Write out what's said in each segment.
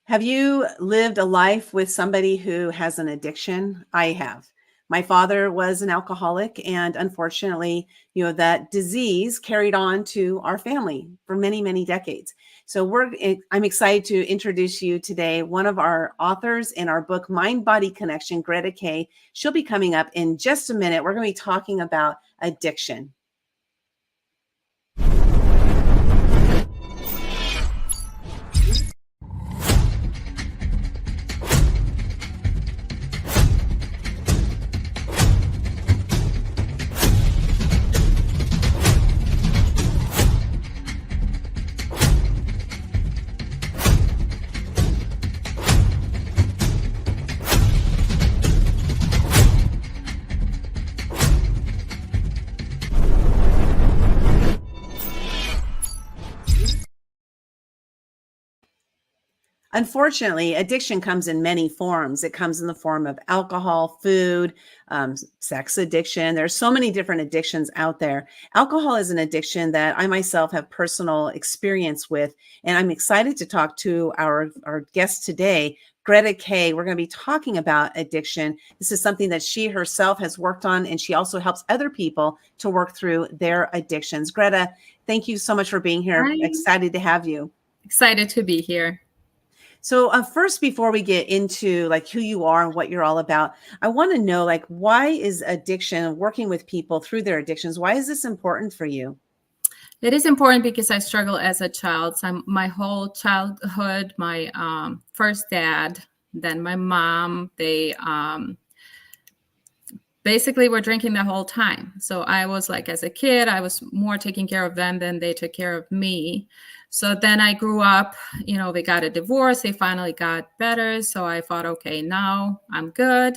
Have you lived a life with somebody who has an addiction? I have. My father was an alcoholic, and unfortunately, that disease carried on to our family for many, many decades. So I'm excited to introduce you today, one of our authors in our book, Mind Body Connection, Greta Kay. She'll be coming up in just a minute. We're going to be talking about addiction. Unfortunately, addiction comes in many forms. It comes in the form of alcohol, food, sex addiction. There's so many different addictions out there. Alcohol is an addiction that I myself have personal experience with, and I'm excited to talk to our guest today, Greta Kay. We're going to be talking about addiction. This is something that she herself has worked on, and she also helps other people to work through their addictions. Greta, thank you so much for being here. Hi. Excited to have you. Excited to be here. So first, before we get into like who you are and what you're all about, I want to know like why is addiction, working with people through their addictions, why is this important for you? It is important because I struggled as a child. So my whole childhood, my first dad, then my mom, they basically were drinking the whole time. So I was like, as a kid, I was more taking care of them than they took care of me. So then I grew up, they got a divorce. They finally got better. So I thought, okay, now I'm good.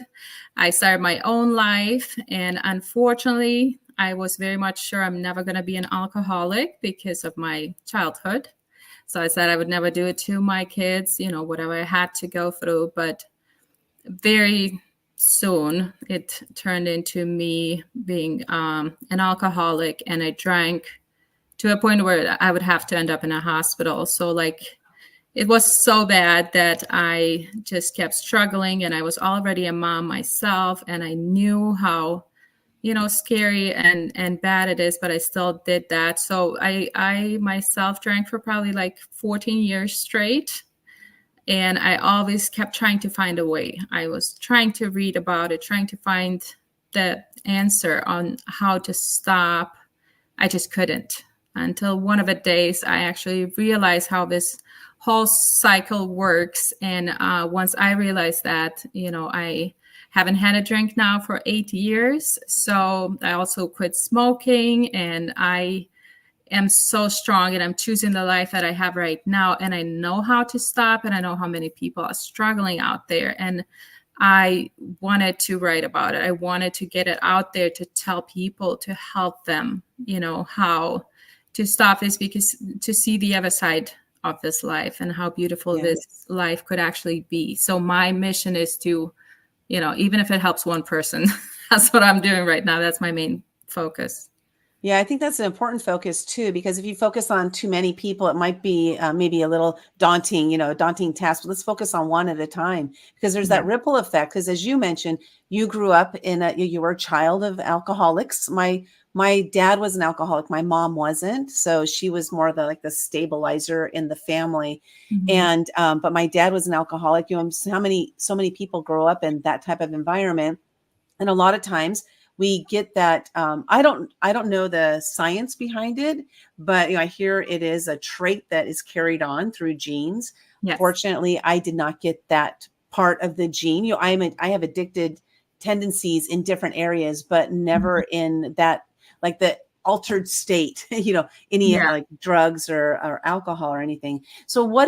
I started my own life. And unfortunately, I was very much sure I'm never going to be an alcoholic because of my childhood. So I said I would never do it to my kids, whatever I had to go through. But very soon it turned into me being an alcoholic, and I drank to a point where I would have to end up in a hospital. So like it was so bad that I just kept struggling, and I was already a mom myself, and I knew how scary and bad it is, but I still did that. So I myself drank for probably like 14 years straight. And I always kept trying to find a way. I was trying to read about it, trying to find the answer on how to stop. I just couldn't, until one of the days I actually realized how this whole cycle works. And once I realized that, I haven't had a drink now for 8 years. So I also quit smoking, and I am so strong, and I'm choosing the life that I have right now. And I know how to stop, and I know how many people are struggling out there. And I wanted to write about it. I wanted to get it out there to tell people, to help them, how to stop this, because to see the other side of this life and how beautiful this life could actually be. So my mission is to, even if it helps one person, that's what I'm doing right now. That's my main focus. Yeah, I think that's an important focus too, because if you focus on too many people, it might be maybe a little daunting, a daunting task. But let's focus on one at a time, because there's that ripple effect. Because as you mentioned, you grew up you were a child of alcoholics. My dad was an alcoholic. My mom wasn't, so she was more the stabilizer in the family. Mm-hmm. And but my dad was an alcoholic. So many people grow up in that type of environment, and a lot of times we get that. I don't know the science behind it, but I hear it is a trait that is carried on through genes. Yes. Fortunately, I did not get that part of the gene. I have addicted tendencies in different areas, but never in that, like the altered state, any like drugs or alcohol or anything. So what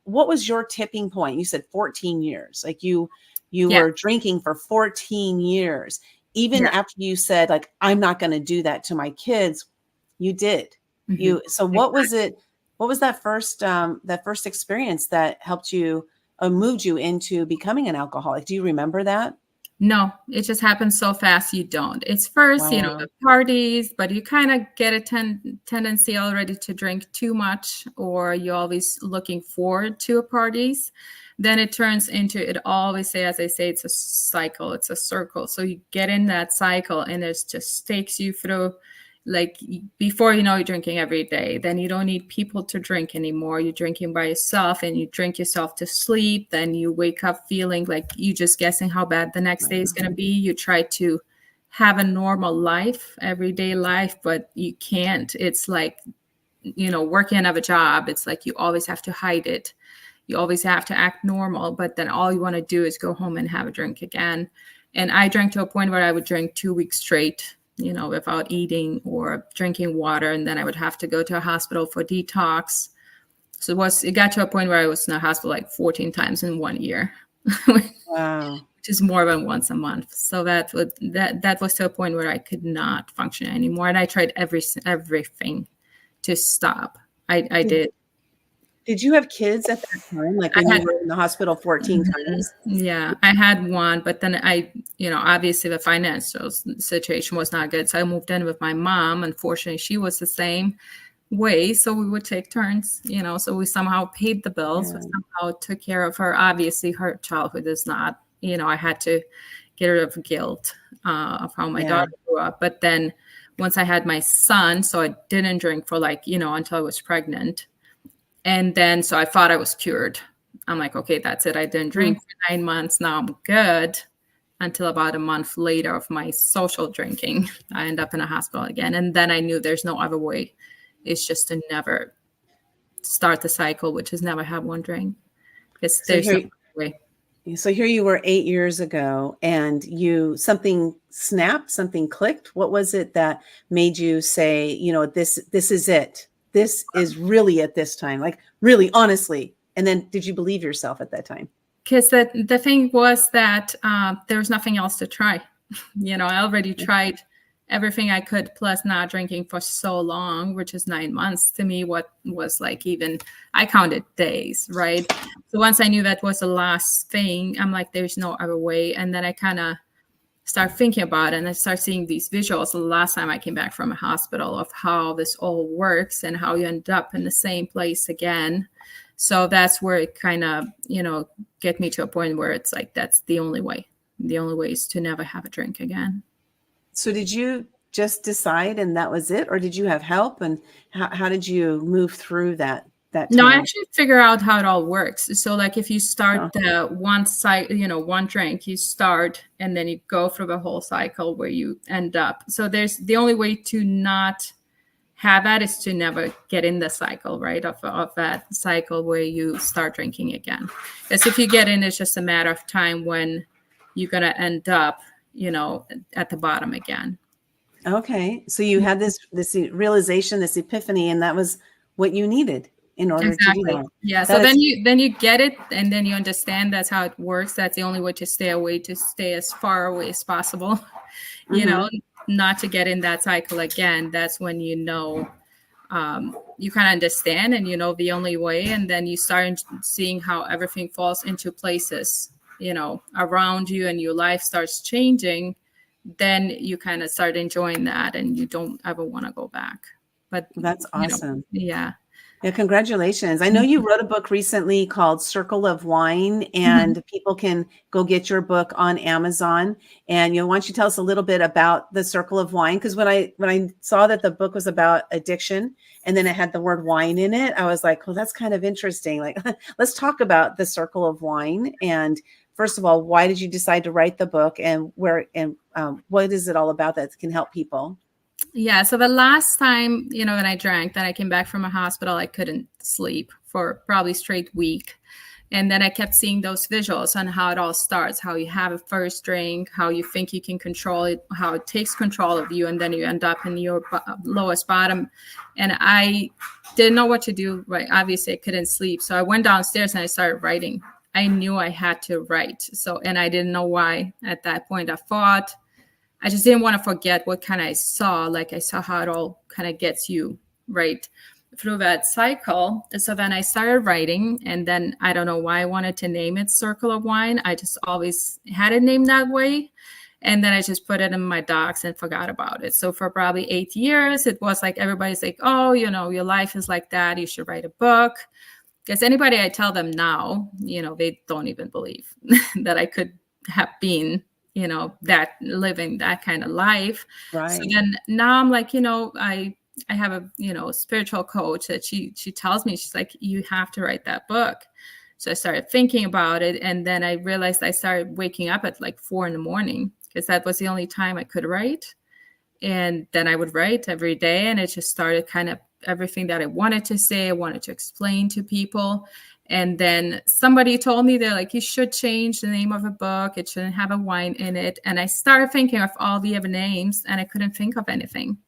was your tipping point? You said 14 years, like you were drinking for 14 years. Even after you said, like, I'm not going to do that to my kids, you did. Mm-hmm. So what was it? What was that first experience that helped you moved you into becoming an alcoholic? Do you remember that? No, it just happens so fast you don't. It's first, Wow. the parties, but you kind of get a tendency already to drink too much, or you're always looking forward to parties. Then it turns into, it always say, as I say, it's a cycle, it's a circle. So you get in that cycle and it just takes you through. Like before, you're drinking every day. Then you don't need people to drink anymore. You're drinking by yourself and you drink yourself to sleep. Then you wake up feeling like you just guessing how bad the next day is going to be. You try to have a normal life, everyday life, but you can't. It's like, working another job. It's like you always have to hide it. You always have to act normal, but then all you want to do is go home and have a drink again. And I drank to a point where I would drink 2 weeks straight, without eating or drinking water. And then I would have to go to a hospital for detox. So it got to a point where I was in the hospital like 14 times in 1 year, Wow. which is more than once a month. So that was to a point where I could not function anymore. And I tried everything to stop. I did. Did you have kids at that time? Like when you were in the hospital 14 times? Yeah, I had one, but then obviously the financial situation was not good. So I moved in with my mom. Unfortunately, she was the same way. So we would take turns, so we somehow paid the bills. Yeah. We somehow took care of her. Obviously, her childhood is not, I had to get rid of guilt of how my daughter grew up. But then once I had my son, so I didn't drink for until I was pregnant. And then, so I thought I was cured. I'm like, okay, that's it. I didn't drink for 9 months. Now I'm good. Until about a month later of my social drinking, I end up in a hospital again. And then I knew there's no other way. It's just to never start the cycle, which is never have one drink. Because there's no way. So here you were 8 years ago and something snapped, something clicked. What was it that made you say, this is it? This is really at this time, like really honestly. And then did you believe yourself at that time? Because the thing was that there was nothing else to try. I already tried everything I could, plus not drinking for so long, which is 9 months. To me, what was like, even I counted days, right? So once I knew that was the last thing, I'm like, there's no other way. And then I kind of start thinking about it and I start seeing these visuals the last time I came back from a hospital of how this all works and how you end up in the same place again. So that's where it kind of, get me to a point where it's like, that's the only way. The only way is to never have a drink again. So did you just decide and that was it? Or did you have help? And how did you move through that time? No, I actually figure out how it all works. So like if you start the one one drink, you start and then you go through the whole cycle where you end up. So there's the only way to not have that is to never get in the cycle, right? Of that cycle where you start drinking again. Because if you get in, it's just a matter of time when you're going to end up, at the bottom again. Okay. So you had this realization, this epiphany, and that was what you needed in order to do that. Yeah. So then you get it and then you understand that's how it works. That's the only way to stay as far away as possible, not to get in that cycle again. That's when you kind of understand and the only way. And then you start seeing how everything falls into places, around you and your life starts changing. Then you kind of start enjoying that and you don't ever want to go back. But that's awesome. Yeah, congratulations. I know you wrote a book recently called Circle of Wine, and people can go get your book on Amazon. And why don't you tell us a little bit about the Circle of Wine? Because when I saw that the book was about addiction and then it had the word wine in it, I was like, well, that's kind of interesting. Like, let's talk about the Circle of Wine. And first of all, why did you decide to write the book, and what is it all about that can help people? Yeah. So the last time, when I drank, then I came back from a hospital, I couldn't sleep for probably straight week. And then I kept seeing those visuals on how it all starts, how you have a first drink, how you think you can control it, how it takes control of you. And then you end up in your lowest bottom. And I didn't know what to do. Right. Obviously I couldn't sleep. So I went downstairs and I started writing. I knew I had to write. So, and I didn't know why at that point. I just didn't want to forget what kind of I saw. Like I saw how it all kind of gets you, right? through that cycle. So then I started writing, and then I don't know why I wanted to name it Circle of Wine. I just always had it named that way. And then I just put it in my docs and forgot about it. So for probably 8 years, it was like everybody's like, oh, you know, your life is like that. You should write a book. Because anybody I tell them now, you know, they don't even believe that I could have been, you know, that living that kind of life. Right. So then now I'm like, you know, I have a, you know, spiritual coach that she tells me, she's like, you have to write that book. So I started thinking about it. And then I realized I started waking up at like 4 a.m. because that was the only time I could write. And then I would write every day. And it just started kind of everything that I wanted to say, I wanted to explain to people. And then somebody told me, they're like, you should change the name of a book. It shouldn't have a wine in it. And I started thinking of all the other names, and I couldn't think of anything.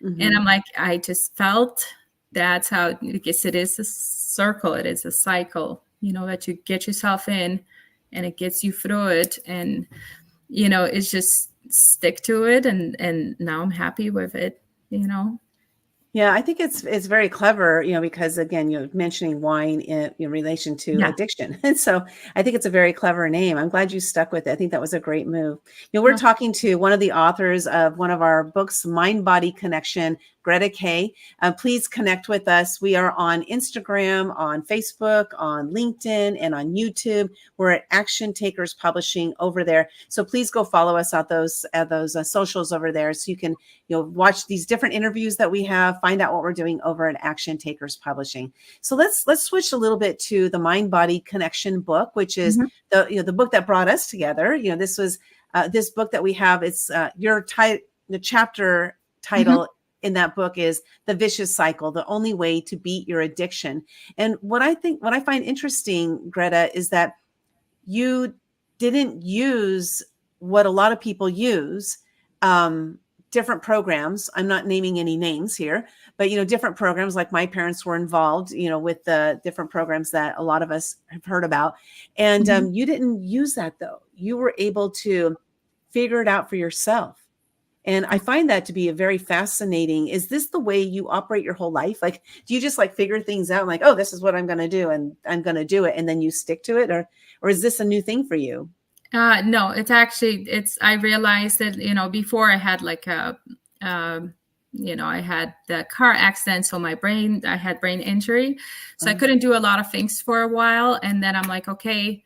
Mm-hmm. And I'm like, I just felt that's how, because it is a circle. It is a cycle, you know, that you get yourself in, and it gets you through it. And, you know, it's just stick to it. And now I'm happy with it, you know. Yeah, I think it's very clever, you know, because again, you're mentioning wine in relation to addiction. And so I think it's a very clever name. I'm glad you stuck with it. I think that was a great move. You know, we're talking to one of the authors of one of our books, Mind Body Connection, Greta Kay. Please connect with us. We are on Instagram, on Facebook, on LinkedIn, and on YouTube. We're at Action Takers Publishing over there. So please go follow us at those socials over there, so you can watch these different interviews that we have, find out what we're doing over at Action Takers Publishing. So let's switch a little bit to the Mind Body Connection book, which is the book that brought us together. You know, this was this book that we have. It's the chapter title in that book is The Vicious Cycle, the only way to beat your addiction. And what I find interesting, Greta, is that you didn't use what a lot of people use, different programs. I'm not naming any names here, but, different programs, like my parents were involved, with the different programs that a lot of us have heard about. And you didn't use that though. You were able to figure it out for yourself. And I find that to be a very fascinating. Is this the way you operate your whole life? Like, do you just figure things out, like, oh, this is what I'm going to do, and I'm going to do it, and then you stick to it? Or is this a new thing for you? No, I realized that, before I had I had the car accident. So I had brain injury. So I couldn't do a lot of things for a while. And then I'm like, okay,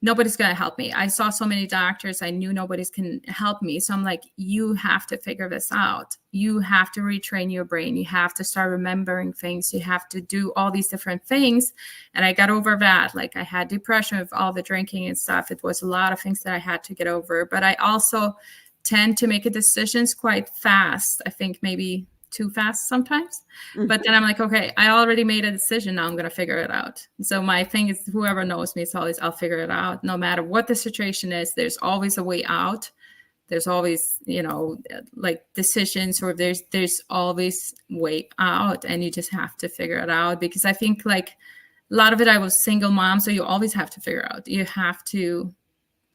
nobody's going to help me. I saw so many doctors. I knew nobody's can help me. So I'm like, you have to figure this out. You have to retrain your brain. You have to start remembering things. You have to do all these different things. And I got over that. Like, I had depression with all the drinking and stuff. It was a lot of things that I had to get over. But I also tend to make decisions quite fast. I think maybe too fast sometimes. But then I'm like, okay, I already made a decision. Now I'm going to figure it out. So my thing is, whoever knows me, it's always, I'll figure it out. No matter what the situation is, there's always a way out. There's always, decisions, or there's always way out, and you just have to figure it out. Because I think a lot of it, I was single mom. So you always have to figure out, you have to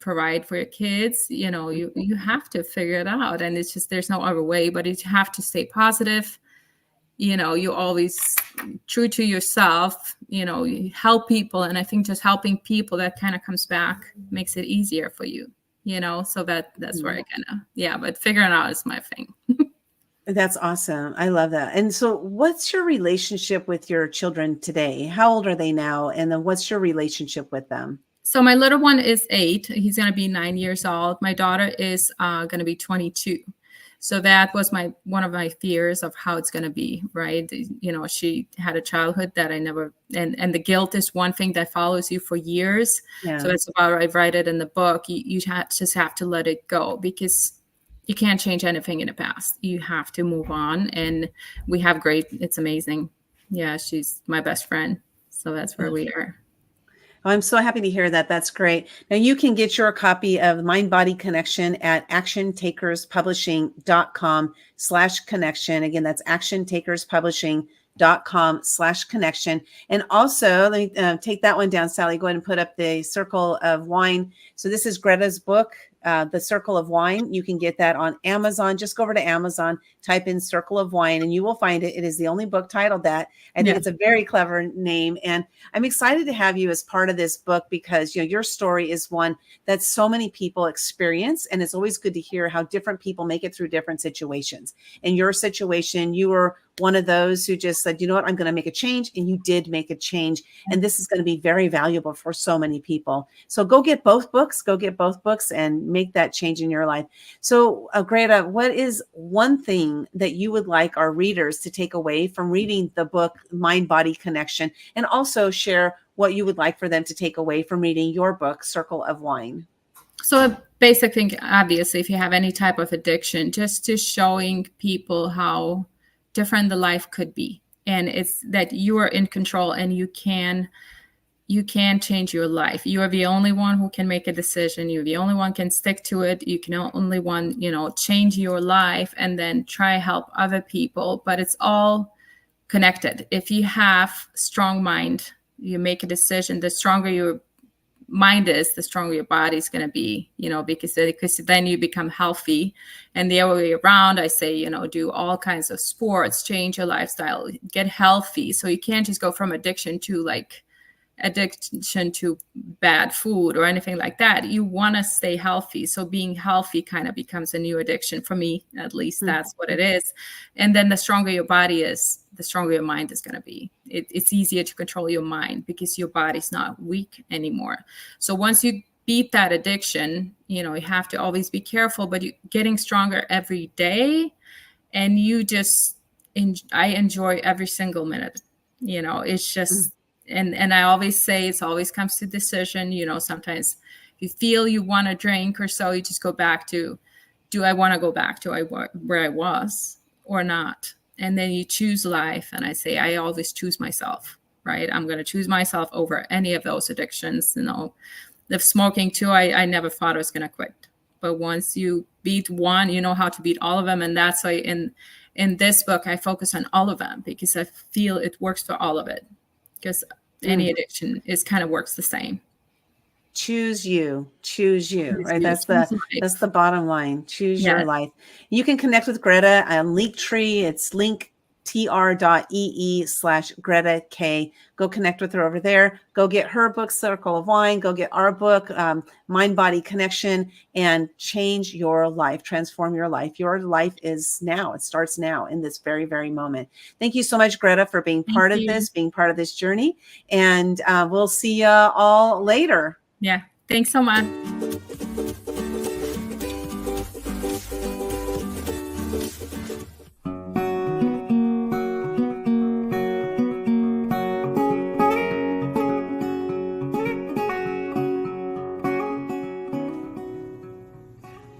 provide for your kids, you have to figure it out. And it's just, there's no other way, but you have to stay positive. You always true to yourself, you help people. And I think just helping people, that kind of comes back, makes it easier for you, so that's where I but figuring out is my thing. That's awesome. I love that. And so what's your relationship with your children today? How old are they now? And then what's your relationship with them? So my little one is 8. He's going to be 9 years old. My daughter is going to be 22. So that was one of my fears of how it's going to be, right? She had a childhood that I never, and the guilt is one thing that follows you for years. Yeah. So that's about, I write it in the book. You just have to let it go, because you can't change anything in the past. You have to move on. And we have it's amazing. Yeah, she's my best friend. So that's where we are. Oh, I'm so happy to hear that. That's great. Now you can get your copy of Mind Body Connection at actiontakerspublishing.com/connection. Again, that's actiontakerspublishing.com/connection. And also, let me take that one down, Sally. Go ahead and put up the Circle of Wine. So this is Greta's book, The Circle of Wine. You can get that on Amazon. Just go over to Amazon, type in Circle of Wine, and you will find it. It is the only book titled that. I think it's a very clever name. And I'm excited to have you as part of this book because, you know, your story is one that so many people experience. And it's always good to hear how different people make it through different situations. In your situation, you were one of those who just said, you know what, I'm going to make a change. And you did make a change. And this is going to be very valuable for so many people. So go get both books, and make that change in your life. So Greta, what is one thing that you would like our readers to take away from reading the book, Mind Body Connection, and also share what you would like for them to take away from reading your book, Circle of Wine? So a basic thing, obviously, if you have any type of addiction, just to showing people how different the life could be. And it's that you are in control and you can change your life. You are the only one who can make a decision. You're the only one can stick to it. You can only one, change your life and then try help other people. But it's all connected. If you have strong mind, you make a decision, the stronger your mind is, the stronger your body is going to be, because then you become healthy. And the other way around, I say, do all kinds of sports, change your lifestyle, get healthy. So you can't just go from addiction to bad food or anything like that. You want to stay healthy. So being healthy kind of becomes a new addiction for me, at least that's what it is. And then the stronger your body is, the stronger your mind is going to be. It's easier to control your mind because your body's not weak anymore. So once you beat that addiction, you have to always be careful, but you're getting stronger every day. And I enjoy every single minute. It's just, and I always say it always comes to decision. Sometimes you feel you want to drink or so, you just go back to, do I want to go back to where I was or not? And then you choose life. And I say, I always choose myself, right? I'm going to choose myself over any of those addictions. If smoking too, I never thought I was going to quit. But once you beat one, you know how to beat all of them. And that's why in this book, I focus on all of them because I feel it works for all of it. Because any addiction kind of works the same. Choose you, right? That's the bottom line. Choose your life. You can connect with Greta on Linktree. It's linktr.ee/Greta Kay. Go connect with her over there. Go get her book, Circle of Wine. Go get our book, Mind Body Connection, and change your life, transform your life. Your life is now. It starts now in this very, very moment. Thank you so much, Greta, for being part of this journey. And we'll see you all later. Yeah. Thanks so much.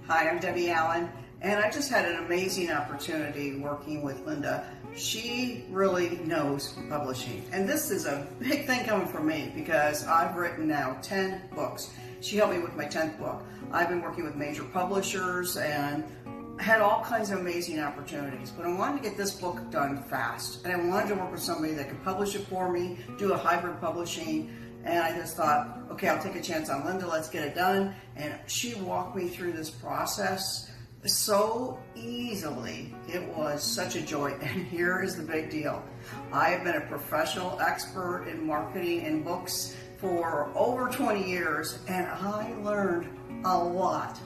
Hi, I'm Debbie Allen, and I just had an amazing opportunity working with Linda. She really knows publishing, and this is a big thing coming from me because I've written now 10 books. She helped me with my 10th book. I've been working with major publishers and had all kinds of amazing opportunities, but I wanted to get this book done fast, and I wanted to work with somebody that could publish it for me, do a hybrid publishing. And I just thought, okay, I'll take a chance on Linda, let's get it done. And she walked me through this process so easily. It was such a joy. And here is the big deal. I have been a professional expert in marketing and books for over 20 years, and I learned a lot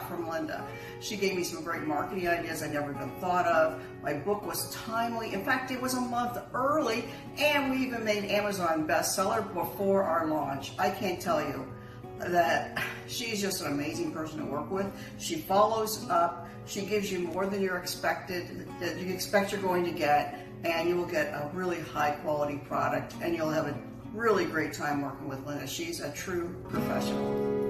from Linda. She gave me some great marketing ideas I never even thought of. My book was timely. In fact, it was a month early, and we even made Amazon bestseller before our launch. I can't tell you that she's just an amazing person to work with. She follows up. She gives you more than you expect you're going to get, and you will get a really high quality product, and you'll have a really great time working with Linda. She's a true professional.